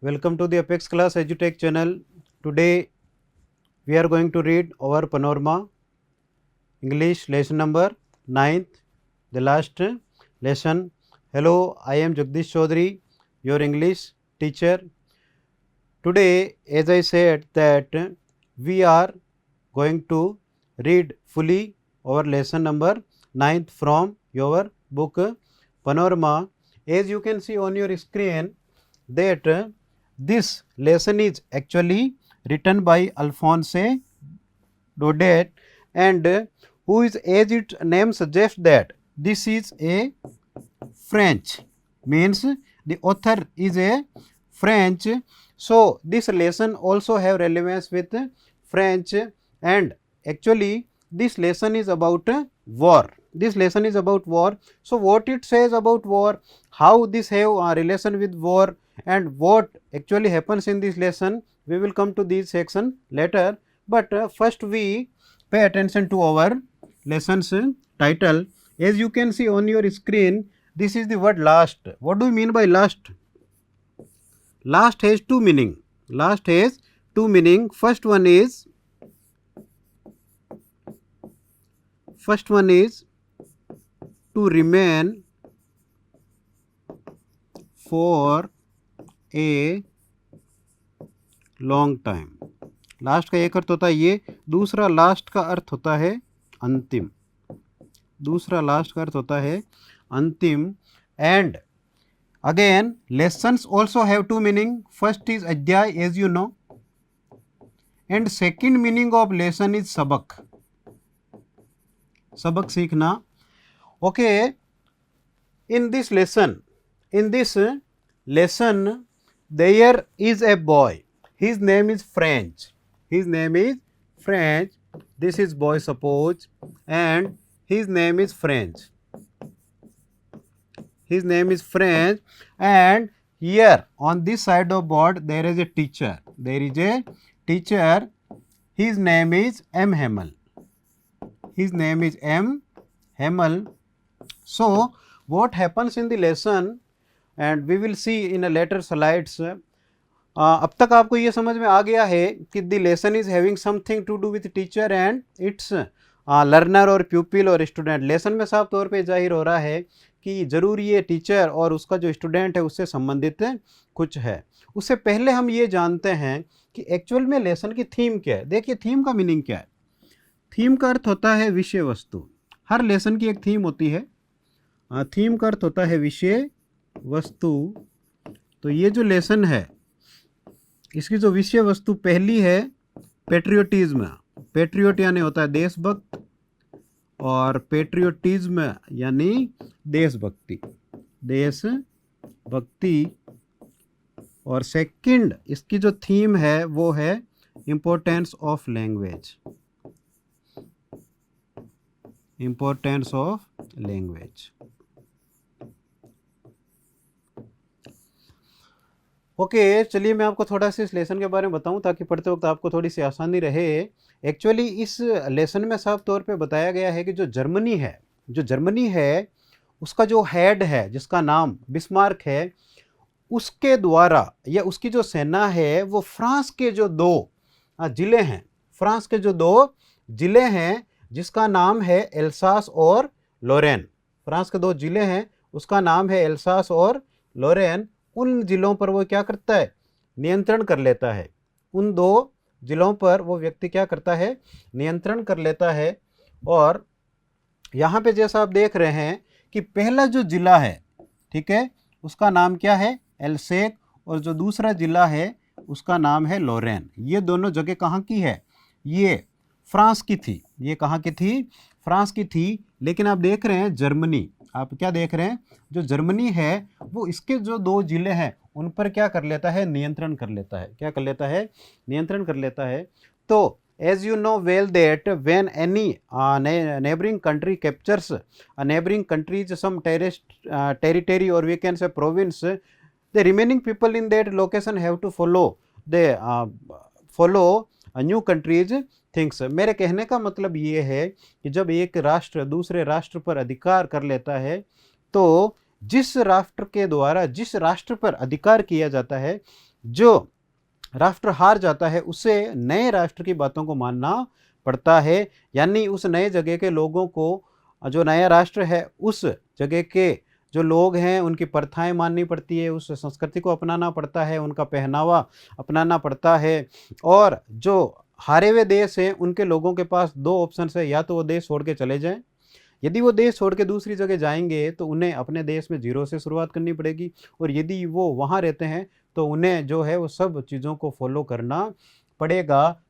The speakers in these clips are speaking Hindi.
Welcome to the Apex Class EduTech channel. Today we are going to read our Panorama English lesson number 9th, the last lesson. Hello, I am Jagdish Chaudhary, your English teacher. Today, as I said, that we are going to read fully our lesson number 9th from your book Panorama. As you can see on your screen, that this lesson is actually written by Alphonse Daudet, and who is, as its name suggests, that this is a French, means the author is a French. So this lesson also have relevance with French, and actually this lesson is about war. This lesson is about war. So what it says about war, how this have a relation with war, and what actually happens in this lesson, we will come to this section later. But first we pay attention to our lesson's title. As you can see on your screen, this is the word last. What do you mean by last? Last has two meaning. Last has two meaning. First one is to remain for a long time. Last का एक अर्थ होता है ये, दूसरा लास्ट का अर्थ होता है अंतिम. दूसरा लास्ट का अर्थ होता है अंतिम. And again lessons also have two meaning. First is अध्याय, as you know, and second meaning of lesson is सबक. सबक सीखना. Okay, in this lesson there is a boy. His name is French. His name is French. This is boy, suppose, and his name is French. His name is French, and here on this side of board there is a teacher. There is a teacher. His name is M. Hamel. His name is M. Hamel. So what happens in the lesson, and we will see in a later slides. अब तक आपको ये समझ में आ गया है कि the lesson is having something to do with teacher and it's learner और प्यूपिल और स्टूडेंट. लेसन में साफ तौर पे जाहिर हो रहा है कि ज़रूर ये टीचर और उसका जो स्टूडेंट है उससे संबंधित कुछ है. उससे पहले हम ये जानते हैं कि एक्चुअल में लेसन की थीम क्या है. देखिए, थीम का मीनिंग क्या है. थीम का अर्थ होता है विषय वस्तु. हर लेसन की एक थीम होती है. थीम का अर्थ होता है विषय वस्तु. तो ये जो लेसन है, इसकी जो विषय वस्तु पहली है पेट्रियोटिज्म. पेट्रियोट यानी होता है देशभक्त, और पेट्रियोटिज्म यानी देशभक्ति. देशभक्ति. और सेकंड इसकी जो थीम है वो है importance of language. Importance of language. Okay, चलिए मैं आपको थोड़ा सा इस लेसन के बारे में बताऊं ताकि पढ़ते वक्त आपको थोड़ी सी आसानी रहे. एक्चुअली इस लेसन में साफ तौर पे बताया गया है कि जो जर्मनी है उसका जो हेड है, जिसका नाम बिस्मार्क है, उसके द्वारा या उसकी जो सेना है वो फ्रांस के जो दो ज़िले हैं, फ्रांस के जो दो ज़िले हैं जिसका नाम है एल्सास और लोरेन. फ्रांस के दो ज़िले हैं, उसका नाम है एल्सास और लोरेन. उन ज़िलों पर वो क्या करता है, नियंत्रण कर लेता है. उन दो ज़िलों पर वो व्यक्ति क्या करता है, नियंत्रण कर लेता है. और यहाँ पे जैसा आप देख रहे हैं कि पहला जो ज़िला है, ठीक है, उसका नाम क्या है, एल्सेक, और जो दूसरा ज़िला है उसका नाम है लोरेन. ये दोनों जगह कहाँ की है, ये फ्रांस की थी. ये कहाँ की थी, फ्रांस की थी. लेकिन आप देख रहे हैं जर्मनी, आप क्या देख रहे हैं, जो जर्मनी है वो इसके जो दो ज़िले हैं उन पर क्या कर लेता है, नियंत्रण कर लेता है. क्या कर लेता है, नियंत्रण कर लेता है. तो as you know well that when any neighboring country captures a neighboring country's some territory, or we can say province, the remaining people in that location have to follow a new country's things. मेरे कहने का मतलब ये है कि जब एक राष्ट्र दूसरे राष्ट्र पर अधिकार कर लेता है, तो जिस राष्ट्र के द्वारा जिस राष्ट्र पर अधिकार किया जाता है जो राष्ट्र हार जाता है उसे नए राष्ट्र की बातों को मानना पड़ता है, यानी उस नए जगह के लोगों को, जो नया राष्ट्र है उस जगह के जो लोग हैं उनकी प्रथाएं माननी पड़ती है, उस संस्कृति को अपनाना पड़ता है, उनका पहनावा अपनाना पड़ता है। और जो हारे हुए देश हैं उनके लोगों के पास दो ऑप्शन है, या तो वो देश छोड़ के चले जाएं, यदि वो देश छोड़ के दूसरी जगह जाएंगे तो उन्हें अपने देश में जीरो से शुरुआत करनी पड़ेगी, और यदि वो वहाँ रहते हैं तो उन्हें जो है वो सब चीज़ों को फॉलो करना पड़ेगा।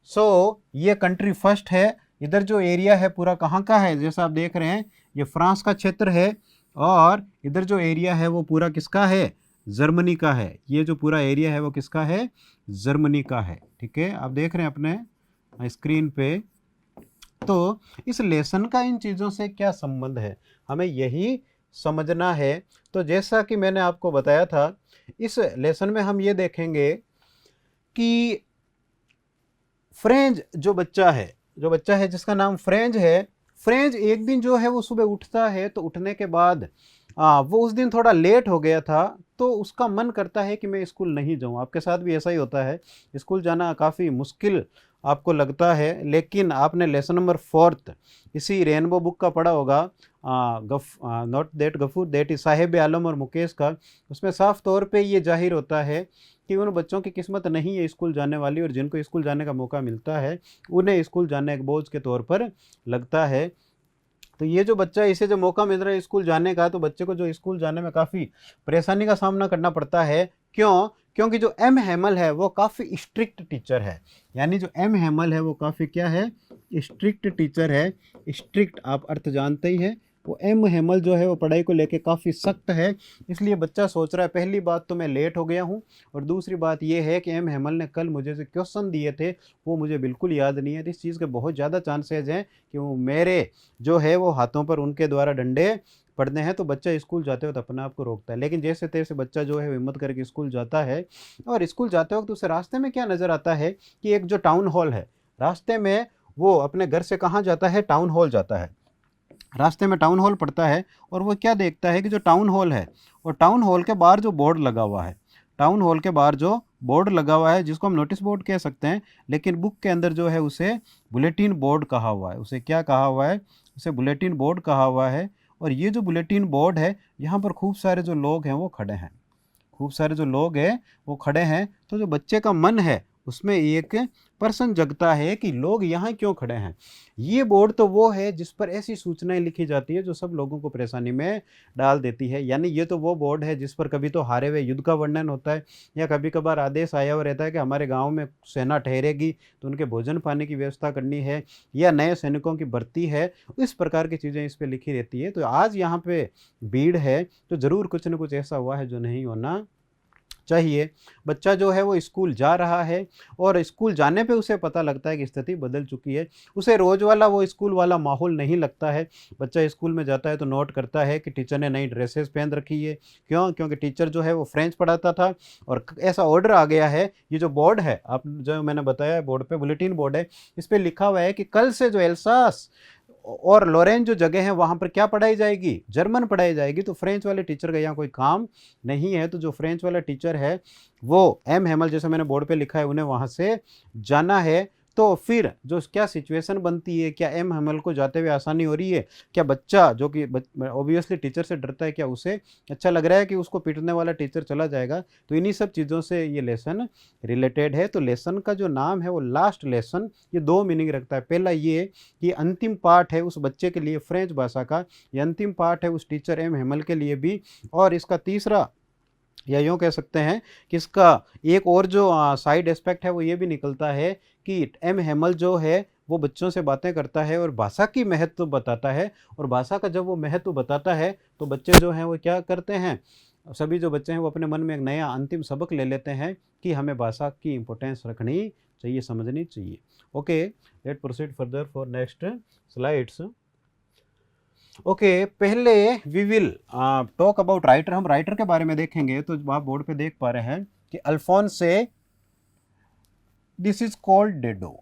ये कंट्री फर्स्ट है। इधर जो एरिया है पूरा कहाँ का है, जैसा आप देख रहे हैं ये फ्रांस का क्षेत्र है, और इधर जो एरिया है वो पूरा किसका है, जर्मनी का है। ये जो पूरा एरिया है वो किसका है, जर्मनी का है। ठीक है, आप देख रहे हैं अपने स्क्रीन पे। तो इस लेसन का इन चीज़ों से क्या संबंध है, हमें यही समझना है। तो जैसा कि मैंने आपको बताया था, इस लेसन में हम ये देखेंगे कि फ्रेंज जो बच्चा है जिसका नाम फ्रेंज है, फ्रेंज एक दिन जो है वो सुबह उठता है, तो उठने के बाद वो उस दिन थोड़ा लेट हो गया था, तो उसका मन करता है कि मैं स्कूल नहीं जाऊं। आपके साथ भी ऐसा ही होता है, स्कूल जाना काफ़ी मुश्किल आपको लगता है, लेकिन आपने लेसन नंबर 4 इसी रेनबो बुक का पढ़ा होगा, not that Gafoor that is Saheb Alam और मुकेश का। उसमें साफ तौर पे ये जाहिर होता है कि उन बच्चों की किस्मत नहीं है स्कूल जाने वाली, और जिनको स्कूल जाने का मौका मिलता है उन्हें स्कूल जाने एक बोझ के तौर पर लगता है। तो ये जो बच्चा, इसे जो मौका मिल रहा है स्कूल जाने का, तो बच्चे को जो स्कूल जाने में काफ़ी परेशानी का सामना करना पड़ता है। क्यों? क्योंकि जो एम हैमल है वो काफ़ी स्ट्रिक्ट टीचर है। यानी जो एम हैमल है वो काफ़ी क्या है, स्ट्रिक्ट टीचर है। स्ट्रिक्ट आप अर्थ जानते ही हैं। वो एम हैमल जो है वो पढ़ाई को लेके काफ़ी सख्त है। इसलिए बच्चा सोच रहा है, पहली बात तो मैं लेट हो गया हूँ, और दूसरी बात ये है कि एम हैमल ने कल मुझे जो क्वेश्चन दिए थे वो मुझे बिल्कुल याद नहीं है। तो इस चीज़ के बहुत ज़्यादा चांसेज हैं कि वो मेरे जो है वो हाथों पर उनके द्वारा डंडे पढ़ने हैं। तो बच्चा स्कूल जाते वक्त अपने आप को रोकता है, लेकिन जैसे तैसे बच्चा जो है वो हिम्मत करके स्कूल जाता है। और स्कूल जाते वक्त उसे रास्ते में क्या नज़र आता है कि एक जो टाउन हॉल है, रास्ते में वो अपने घर से कहाँ जाता है, टाउन हॉल जाता है। रास्ते में टाउन हॉल पड़ता है, और वो क्या देखता है कि जो टाउन हॉल है, और टाउन हॉल के बाहर जो बोर्ड लगा हुआ है, टाउन हॉल के बाहर जो बोर्ड लगा हुआ है, जिसको हम नोटिस बोर्ड कह सकते हैं, लेकिन बुक के अंदर जो है उसे बुलेटिन बोर्ड कहा हुआ है। उसे क्या कहा हुआ है, उसे बुलेटिन बोर्ड कहा हुआ है। और ये जो बुलेटिन बोर्ड है, यहाँ पर खूब सारे जो लोग हैं वो खड़े हैं, खूब सारे जो लोग हैं वो खड़े हैं। तो जो बच्चे का मन है उसमें एक प्रश्न जगता है कि लोग यहाँ क्यों खड़े हैं। ये बोर्ड तो वो है जिस पर ऐसी सूचनाएं लिखी जाती है जो सब लोगों को परेशानी में डाल देती है। यानी ये तो वो बोर्ड है जिस पर कभी तो हारे हुए युद्ध का वर्णन होता है, या कभी कभार आदेश आया हुआ रहता है कि हमारे गांव में सेना ठहरेगी तो उनके भोजन पानी की व्यवस्था करनी है, या नए सैनिकों की भर्ती है। इस प्रकार की चीज़ें इस पर लिखी रहती है। तो आज यहाँ पे भीड़ है तो ज़रूर कुछ न कुछ ऐसा हुआ है जो नहीं होना चाहिए। बच्चा जो है वो स्कूल जा रहा है, और स्कूल जाने पे उसे पता लगता है कि स्थिति बदल चुकी है। उसे रोज़ वाला वो स्कूल वाला माहौल नहीं लगता है। बच्चा स्कूल में जाता है तो नोट करता है कि टीचर ने नई ड्रेसेस पहन रखी है। क्यों? क्योंकि टीचर जो है वो फ्रेंच पढ़ाता था, और ऐसा ऑर्डर आ गया है। ये जो बोर्ड है, आप जो मैंने बताया बोर्ड पे बुलेटिन बोर्ड है, इस पर लिखा हुआ है कि कल से जो एल्सास और लॉरेन जो जगह है वहाँ पर क्या पढ़ाई जाएगी, जर्मन पढ़ाई जाएगी। तो फ्रेंच वाले टीचर का यहाँ कोई काम नहीं है। तो जो फ्रेंच वाला टीचर है वो एम हेमल, जैसे मैंने बोर्ड पे लिखा है, उन्हें वहाँ से जाना है। तो फिर जो क्या सिचुएशन बनती है, क्या एम हेमल को जाते हुए आसानी हो रही है, क्या बच्चा जो कि ऑब्वियसली टीचर से डरता है, क्या उसे अच्छा लग रहा है कि उसको पीटने वाला टीचर चला जाएगा। तो इन्हीं सब चीज़ों से ये लेसन रिलेटेड है। तो लेसन का जो नाम है वो लास्ट लेसन, ये दो मीनिंग रखता है। पहला ये कि अंतिम पाठ है उस बच्चे के लिए फ्रेंच भाषा का, ये अंतिम पाठ है उस टीचर एम हेमल के लिए भी। और इसका तीसरा, या यूँ कह सकते हैं कि इसका एक और जो साइड एस्पेक्ट है वो ये भी निकलता है कि एम हेमल जो है वो बच्चों से बातें करता है और भाषा की महत्व बताता है। और भाषा का जब वो महत्व बताता है तो बच्चे जो हैं वो क्या करते हैं, सभी जो बच्चे हैं वो अपने मन में एक नया अंतिम सबक ले लेते हैं कि हमें भाषा की इम्पोर्टेंस रखनी चाहिए, समझनी चाहिए। Okay, let proceed further for next slides. Okay, पहले we will talk about writer. हम राइटर के बारे में देखेंगे। तो आप बोर्ड पे देख पा रहे हैं कि अल्फोंसे, दिस इज कॉल्ड डेडो।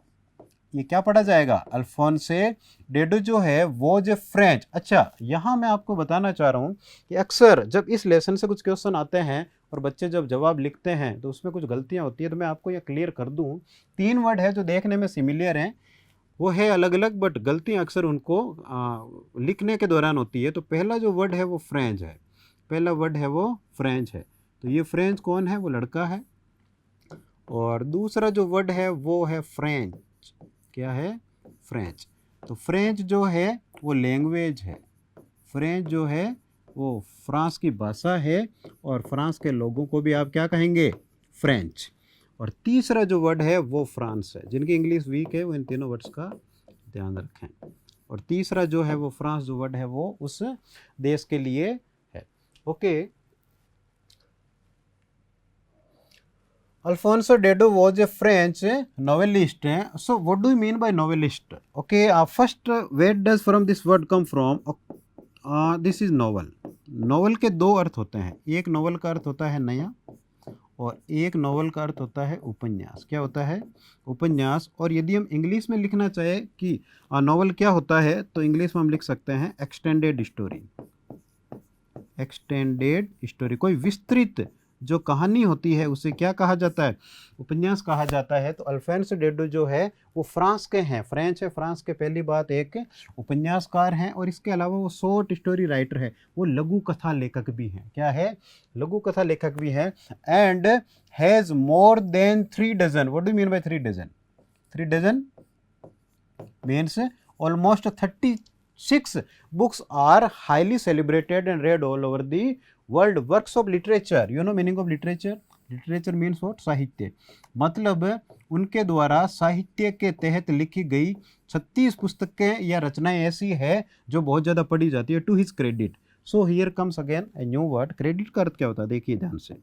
ये क्या पढ़ा जाएगा, अल्फोंसे डेडो जो है वो जो फ्रेंच। अच्छा, यहाँ मैं आपको बताना चाह रहा हूँ कि अक्सर जब इस लेसन से कुछ क्वेश्चन आते हैं और बच्चे जब जवाब लिखते हैं तो उसमें कुछ गलतियाँ होती है, तो मैं आपको ये क्लियर कर दूँ। 3 वर्ड है जो देखने में सिमिलियर हैं, वो है अलग अलग, बट गलतियाँ अक्सर उनको लिखने के दौरान होती है। तो पहला जो वर्ड है वो फ्रेंच है, पहला वर्ड है वो फ्रेंच है। तो ये फ्रेंच कौन है? वो लड़का है। और दूसरा जो वर्ड है वो है फ्रेंच। क्या है? फ्रेंच। तो फ्रेंच जो है वो लैंग्वेज है, फ्रेंच जो है वो फ्रांस की भाषा है, और फ्रांस के लोगों को भी आप क्या कहेंगे? फ्रेंच। और तीसरा जो वर्ड है वो फ्रांस है। जिनकी इंग्लिश वीक है वो इन तीनों वर्ड्स का ध्यान रखें। और तीसरा जो है वो फ्रांस जो वर्ड है वो उस देश के लिए है। Okay. Alfonso Dedo was a French novelist. So, what do you mean by novelist? Okay, first, where does from this word come from? This is novel. Novel के दो अर्थ होते हैं, एक नोवेल का अर्थ होता है नया, और एक नोवेल का अर्थ होता है उपन्यास। क्या होता है? उपन्यास। और यदि हम इंग्लिश में लिखना चाहें कि नोवेल क्या होता है, तो इंग्लिश में हम लिख सकते हैं एक्सटेंडेड स्टोरी। एक्सटेंडेड स्टोरी, कोई विस्तृत जो कहानी होती है उसे क्या कहा जाता है? उपन्यास कहा जाता है। तो अल्फोंसो डेडो जो है वो फ्रांस के हैं, फ्रेंच है, फ्रांस के पहली बात एक उपन्यासकार हैं, और इसके अलावा वो शॉर्ट स्टोरी राइटर है, वो लघु कथा लेखक भी हैं। क्या है? लघु कथा लेखक भी हैं। And has more than 3 dozen. What do mean by 3 dozen? 3 dozen means almost 36 books are highly celebrated and read all over the world. Works of literature, you know meaning of literature? Literature means what? साहित्य। मतलब उनके द्वारा साहित्य के तहत लिखी गई 36 पुस्तकें या रचनाएं ऐसी है जो बहुत ज़्यादा पढ़ी जाती है। To his credit. So here comes again a new word. Credit का अर्थ क्या होता है? देखिए ध्यान से।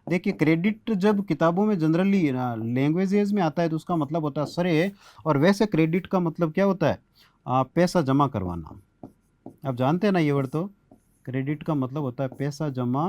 देखिए, क्रेडिट जब किताबों में जनरली लैंग्वेजेस में आता है तो उसका मतलब होता है श्रेय, और वैसे क्रेडिट का मतलब क्या होता है? पैसा जमा करवाना। आप जानते हैं ना ये वर्ड? तो क्रेडिट का मतलब होता है पैसा जमा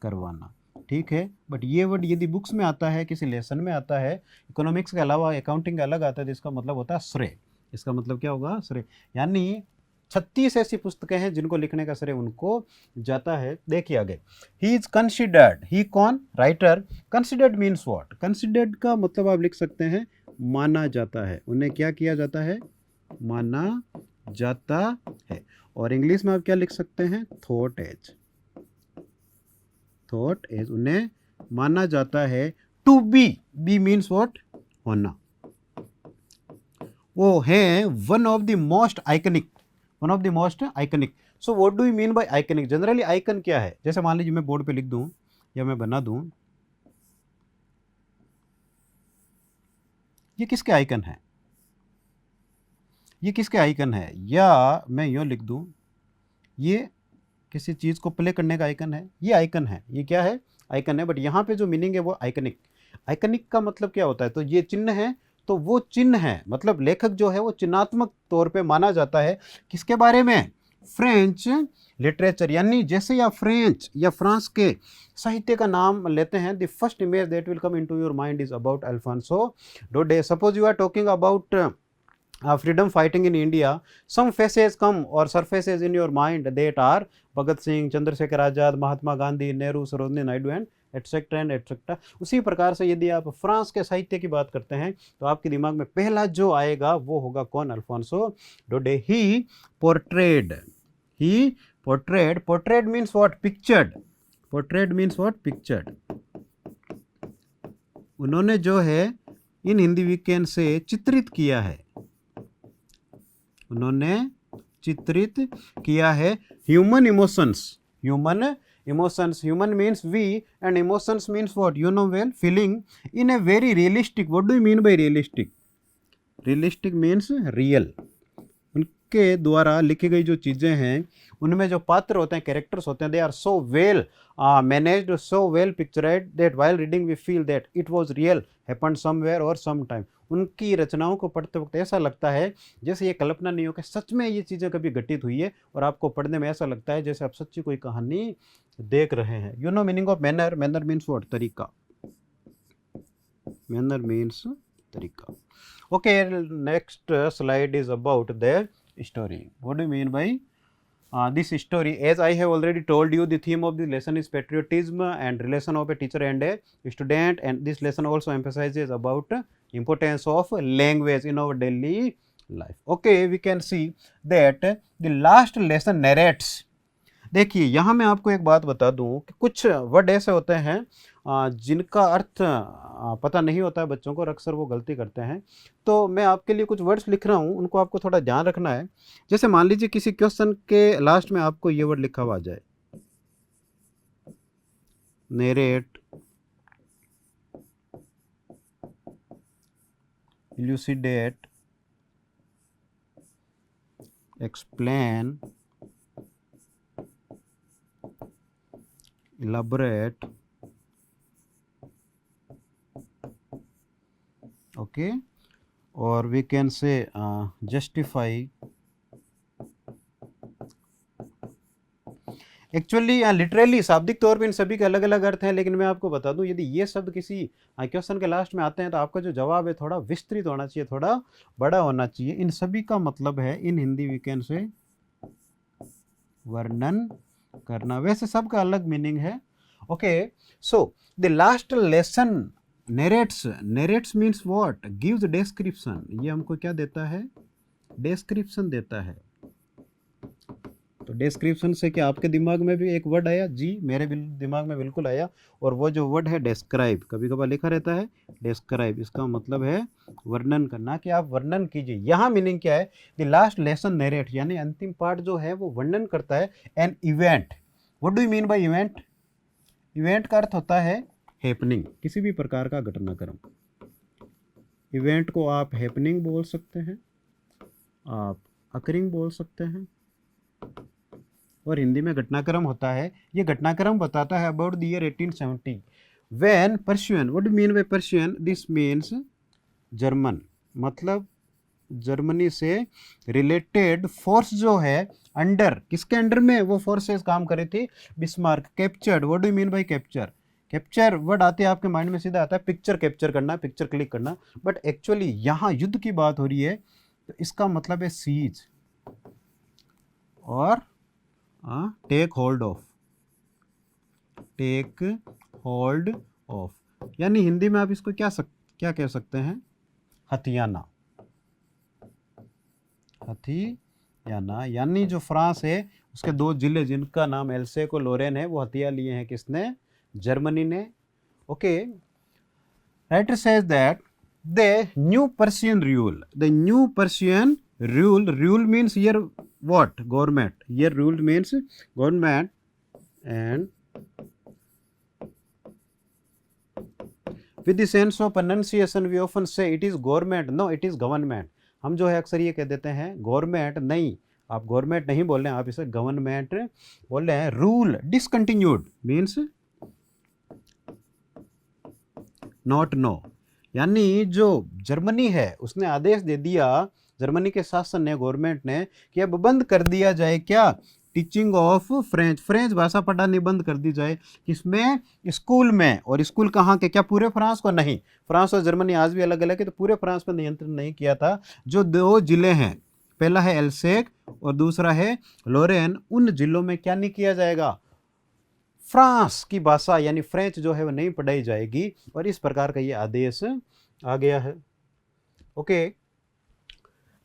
करवाना, ठीक है। बट ये वर्ड यदि बुक्स में आता है, किसी लेसन में आता है, इकोनॉमिक्स के अलावा अकाउंटिंग का अलग आता है, तो इसका मतलब होता है श्रेय। इसका मतलब क्या होगा? श्रेय। यानी 36 ऐसी पुस्तकें हैं जिनको लिखने का श्रेय उनको जाता है। देखिए आगे, ही इज कंसिडर्ड। ही कौन? Writer. Considered means what? Considered का मतलब आप लिख सकते हैं माना जाता है। उन्हें क्या किया जाता है? माना जाता है। और इंग्लिश में आप क्या लिख सकते हैं? Thought as. थॉट एज, उन्हें माना जाता है। To be, be means what? होना। वो है one of the most iconic, one of the most iconic. So what do you mean by iconic? Generally icon क्या है? जैसे मान लीजिए मैं बोर्ड पे लिख दूं या मैं बना दूं, ये किसके आइकन है? ये किसके आइकन है? या मैं यूँ लिख दूं, ये किसी चीज़ को प्ले करने का आइकन है। ये आइकन है। ये क्या है? आइकन है। बट यहाँ पे जो मीनिंग है वो आइकनिक। आइकनिक का मतलब क्या होता है? तो ये चिन्ह है, तो वो चिन्ह है, मतलब लेखक जो है वो चिन्हात्मक तौर पे माना जाता है। किसके बारे में? French literature. यानी जैसे आप फ्रेंच या फ्रांस के साहित्य का नाम लेते हैं, the first image that will come into your mind is about Alphonse Daudet. Suppose you are talking about freedom fighting in India, some faces come or surfaces in your mind that are Bhagat Singh, Chandrasekhar Azad, Mahatma Gandhi, Nehru, Sarojini Naidu and etcetera and etcetera. उसी प्रकार से यदि आप फ्रांस के साहित्य की बात करते हैं तो आपके दिमाग में पहला जो आएगा वो होगा कौन? Alphonse Daudet. He portrayed, he portrayed. Portrayed means what? Pictured. Portrayed means what? Pictured. उन्होंने जो है इन हिंदी वीकेंड से चित्रित किया है, उन्होंने चित्रित किया है human emotions. Human emotions, human means we and emotions means what? You know well, feeling in a very realistic. What do you mean by realistic? Realistic means real. उनके द्वारा लिखी गई जो चीज़ें हैं उनमें जो पात्र होते हैं, कैरेक्टर्स होते हैं, they are so well managed, so well picturised that while reading we feel that it was real, happened somewhere और सम टाइम। उनकी रचनाओं को पढ़ते वक्त ऐसा लगता है जैसे ये कल्पना नहीं हो कि सच में ये चीज़ें कभी घटित हुई है, और आपको पढ़ने में ऐसा लगता है जैसे आप सच्ची कोई कहानी देख रहे हैं। You know meaning of manner? Manner means what? तरीका। मैनर मीन्स तरीका। Okay, next slide is about the story. What do you mean by this story. As I have already told you, the theme of the lesson is patriotism and relation of a teacher and a student, and this lesson also emphasizes about importance of language in our daily life. Okay, we can see that the last lesson narrates. देखिए यहाँ मैं आपको एक बात बता दूं कि कुछ वर्ड ऐसे होते हैं जिनका अर्थ पता नहीं होता है बच्चों को, और अक्सर वो गलती करते हैं। तो मैं आपके लिए कुछ वर्ड्स लिख रहा हूँ, उनको आपको थोड़ा ध्यान रखना है। जैसे मान लीजिए किसी क्वेश्चन के लास्ट में आपको ये वर्ड लिखा हुआ आ जाए, narrate, इल्यूसिडेट, explain, elaborate, okay, or we can say justify. Actually literally शाब्दिक तौर पे इन सभी के अलग अलग अर्थ हैं, लेकिन मैं आपको बता दूं यदि ये शब्द किसी क्वेश्चन के लास्ट में आते हैं तो आपका जो जवाब है थोड़ा विस्तृत होना चाहिए, थोड़ा बड़ा होना चाहिए। इन सभी का मतलब है इन हिंदी वी कैन से वर्णन करना। वैसे सबका अलग मीनिंग है। Okay, so the last lesson narrates, narrates means what, gives description। ये हमको क्या देता है, description देता है। तो description से क्या आपके दिमाग में भी एक वर्ड आया? जी, मेरे दिमाग में बिल्कुल आया, और वो जो वर्ड है describe, कभी कभार लिखा रहता है describe, इसका मतलब है वर्णन करना, कि आप वर्णन कीजिए। यहाँ मीनिंग क्या है, द लास्ट लेसन नरेट, यानी अंतिम पार्ट जो है वो वर्णन करता है an event. What do you mean bye event? Event का अर्थ होता है हैपनिंग, किसी भी प्रकार का घटनाक्रम। इवेंट को आप हैपनिंग बोल सकते हैं, आप अकरिंग बोल सकते हैं, और हिंदी में घटनाक्रम होता है। ये घटनाक्रम बताता है about the year 1870 when Persian, what do mean bye Persian? This means German, मतलब जर्मनी से रिलेटेड फोर्स जो है, अंडर, किसके अंडर में वो फोर्सेस काम करे थे? Bismarck. Captured, what do you mean bye capture? Capture word आते हैं आपके माइंड में सीधा आता है पिक्चर कैप्चर करना, पिक्चर क्लिक करना, बट एक्चुअली यहाँ युद्ध की बात हो रही है, तो इसका मतलब है सीज और take hold of, take hold of, यानी हिंदी में आप इसको क्या कह सकते हैं? हथियाना, हथियाना। यानी जो फ्रांस है उसके दो जिले जिनका नाम एल्सेक और लोरेन है, वो हथिया लिए हैं किसने? जर्मनी ने। Okay, writer says that the new Persian rule, the new Persian rule, rule means here what? Government. Here rule means government, and with the sense of pronunciation we often say it is government, no it is government। हम जो है अक्सर ये कह देते हैं गवर्नमेंट, नहीं, आप गवर्नमेंट नहीं बोल रहे हैं, आप इसे गवर्नमेंट बोल रहे हैं। Rule discontinued means not know, यानी जो जर्मनी है उसने आदेश दे दिया, जर्मनी के शासन ने, गवर्नमेंट ने, कि अब बंद कर दिया जाए क्या? टीचिंग ऑफ फ्रेंच, फ्रेंच भाषा पढ़ानी बंद कर दी जाए। किसमें? स्कूल में। और स्कूल कहाँ के? क्या पूरे फ्रांस को? नहीं, फ्रांस और जर्मनी आज भी अलग अलग है, तो पूरे फ्रांस पर नियंत्रण नहीं किया था। जो दो जिले हैं, पहला है एल्सेक और दूसरा है लोरेन, उन जिलों में क्या नहीं किया जाएगा? फ्रांस की भाषा यानी फ्रेंच जो है वो नहीं पढ़ाई जाएगी, और इस प्रकार का ये आदेश आ गया है। ओके,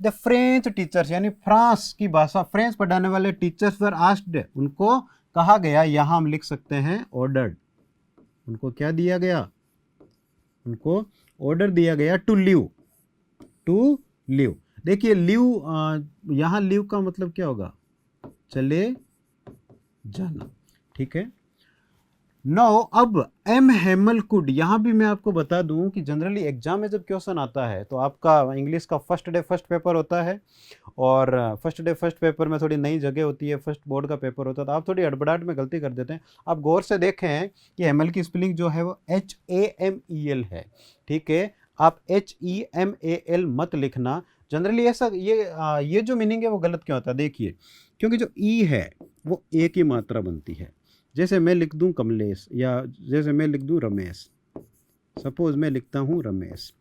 द फ्रेंच टीचर्स, यानी फ्रांस की भाषा, फ्रेंच पढ़ाने वाले टीचर्स वर आस्क्ड, उनको कहा गया, यहाँ हम लिख सकते हैं ऑर्डर्ड, उनको क्या दिया गया? उनको ऑर्डर दिया गया टू लिव, टू लिव। देखिए लिव, यहाँ लिव का मतलब क्या होगा? चले जाना, ठीक है। नो, अब एम हेमल कुड, यहाँ भी मैं आपको बता दूं कि जनरली एग्जाम में जब क्वेश्चन आता है तो आपका इंग्लिश का फर्स्ट डे फर्स्ट पेपर होता है, और फर्स्ट डे फर्स्ट पेपर में थोड़ी नई जगह होती है, फर्स्ट बोर्ड का पेपर होता है, तो आप थोड़ी हड़बड़ाहट में गलती कर देते हैं। आप गौर से देखें कि हेमल की स्पेलिंग जो है वो HAMEL है, ठीक है। आप HEMAL मत लिखना। जनरली ऐसा ये जो मीनिंग है वो गलत क्यों होता है? देखिए, क्योंकि जो ई है वो ए की मात्रा बनती है। जैसे मैं लिख दूं कमलेश, या जैसे मैं लिख दूं रमेश, सपोज मैं लिखता हूं रमेश,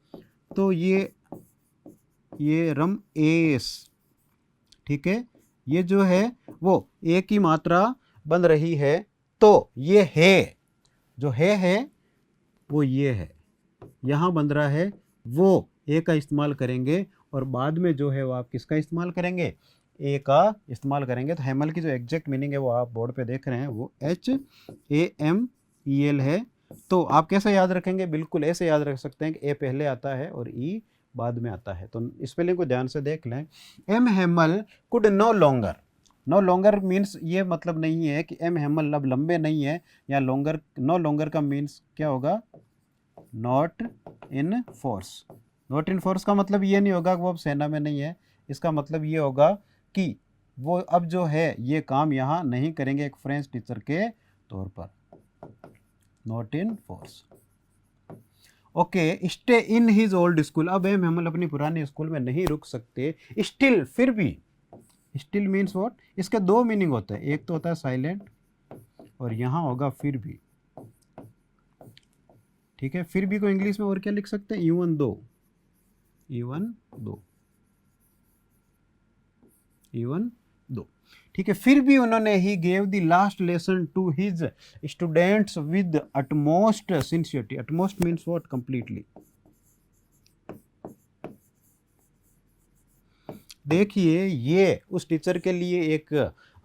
तो ये रमेश, ठीक है, ये जो है वो ए की मात्रा बन रही है, तो ये है जो है वो ये है, यहाँ बन रहा है, वो ए का इस्तेमाल करेंगे और बाद में जो है वो आप किसका इस्तेमाल करेंगे, ए का इस्तेमाल करेंगे। तो हैमल की जो एग्जैक्ट मीनिंग है वो आप बोर्ड पे देख रहे हैं, वो HAMEL है। तो आप कैसे याद रखेंगे, बिल्कुल ऐसे याद रख सकते हैं कि ए पहले आता है और ई बाद में आता है। तो स्पेलिंग को ध्यान से देख लें। M Hamel could no longer means ये मतलब नहीं है कि एम हैमल अब लंबे नहीं है, या लॉन्गर, नो लॉन्गर का मीन्स क्या होगा, not in force. Not in force का मतलब ये नहीं होगा कि वो अब सेना में नहीं है, इसका मतलब ये होगा कि वो अब जो है ये काम यहाँ नहीं करेंगे एक फ्रेंच टीचर के तौर पर। Not in force. Okay, stay in his old school. अब एम हैमल अपनी पुरानी स्कूल में नहीं रुक सकते। स्टिल, फिर भी, स्टिल मीन्स व्हाट, इसके दो मीनिंग होते हैं, एक तो होता है साइलेंट और यहाँ होगा फिर भी, ठीक है। फिर भी को इंग्लिश में और क्या लिख सकते हैं, इवन दो, ठीक है। फिर भी उन्होंने ही gave the last lesson to his students with utmost sincerity. Utmost means what, completely. देखिए, ये उस टीचर के लिए एक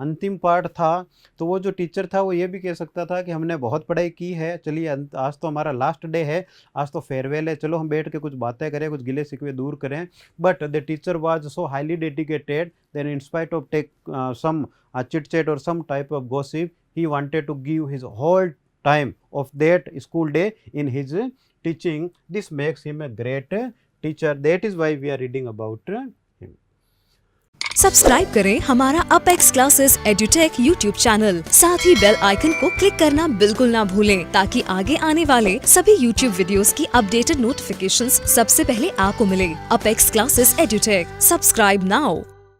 अंतिम पार्ट था। तो वो जो टीचर था वो ये भी कह सकता था कि हमने बहुत पढ़ाई की है, चलिए आज तो हमारा लास्ट डे है, आज तो फेयरवेल है, चलो हम बैठ के कुछ बातें करें, कुछ गिले शिकवे दूर करें। But the teacher was so highly dedicated then in spite of take some chit chat और some type of gossip, he wanted to give his whole time of that school day in his teaching. This makes him a great teacher. That is why we are reading about him. Subscribe करें हमारा apex classes edutech YouTube channel, साथ ही बेल आइकन को क्लिक करना बिल्कुल ना भूलें, ताकि आगे आने वाले सभी यूट्यूब वीडियोस की अपडेटेड नोटिफिकेशंस सबसे पहले आपको मिले। Apex classes edutech, subscribe now.